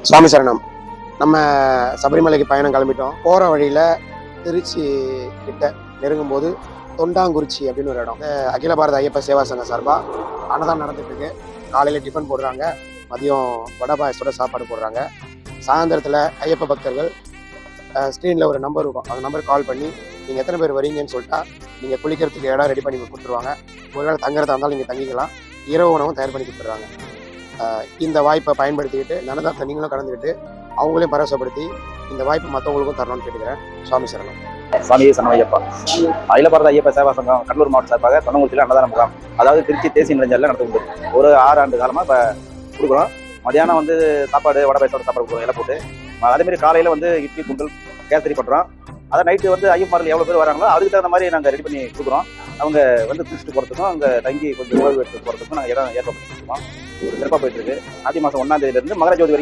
சுவாமி சரணம். நம்ம சபரிமலைக்கு பயணம் கிளம்பிட்டோம். போகிற வழியில் திருச்சி கிட்ட நெருங்கும் போது தொண்டாங்குறிச்சி அப்படின்னு ஒரு இடம். அகில பாரத ஐயப்ப சேவா சங்கம் சார்பாக அன்னதானம் நடந்துட்டு இருக்கு. காலையில் டிஃபன் போடுறாங்க, மதியம் வடை பாயசத்தோட சாப்பாடு போடுறாங்க. சாயந்தரத்தில் ஐயப்ப பக்தர்கள் ஸ்க்ரீனில் ஒரு நம்பர் இருக்கும், அந்த நம்பருக்கு கால் பண்ணி நீங்கள் எத்தனை பேர் வரீங்கன்னு சொல்லிட்டா நீங்கள் குளிக்கிறதுக்கு இடம் ரெடி பண்ணி கொடுத்துருவாங்க. ஒரு வேளை தங்குறதா இருந்தாலும் நீங்கள் தங்கிக்கலாம். இரவு உணவும் தயார் பண்ணி கொடுத்துட்றாங்க. இந்த வாய்ப்பை பயன்படுத்திக்கிட்டு அன்னதானத்தை நீங்களும் கலந்துக்கிட்டு அவங்களையும் பரவசப்படுத்தி இந்த வாய்ப்பு மற்றவங்களுக்கும் தரணும்னு கேட்டுக்கிறேன். சுவாமி சரணம். சுவாமி சரணம் ஐயப்பா. அகில பாரத ஐயப்ப சேவா சங்கம் கடலூர் மாவட்ட சார்பாக தொண்டங்குறிச்சியில் அன்னதான முகாம், அதாவது திருச்சி தேசிய நெடுஞ்சாலையில் நடந்து ஒரு 6 ஆண்டு காலமாக இப்போ கொடுக்குறோம். மதியானம் வந்து சாப்பாடு வடை பாயசத்தோட சாப்பாடு கொடுக்குறோம் இலை போட்டு. அதேமாதிரி காலையில் வந்து இட்லி குண்டல் கேசரி பண்ணுறோம். அதை நைட்டு வந்து ஐயப்பமார்கள் எவ்வளோ பேர் வராங்களோ அதுக்கு தகுந்த மாதிரி நாங்கள் ரெடி பண்ணி கொடுக்குறோம். அவங்க வந்து குளிச்சுட்டு போகிறதுக்கும் அங்கே தங்கி கொஞ்சம் உணவு எடுத்து போகிறதுக்கும் நாங்கள் இடம் ஏற்பாடு பண்ணிருக்கோம். ஒரு சிறப்பாக போயிட்டு இருக்கு. ஆதி மாதம் 1ஆம் தேதியிலிருந்து மகர ஜோதி வரைக்கும்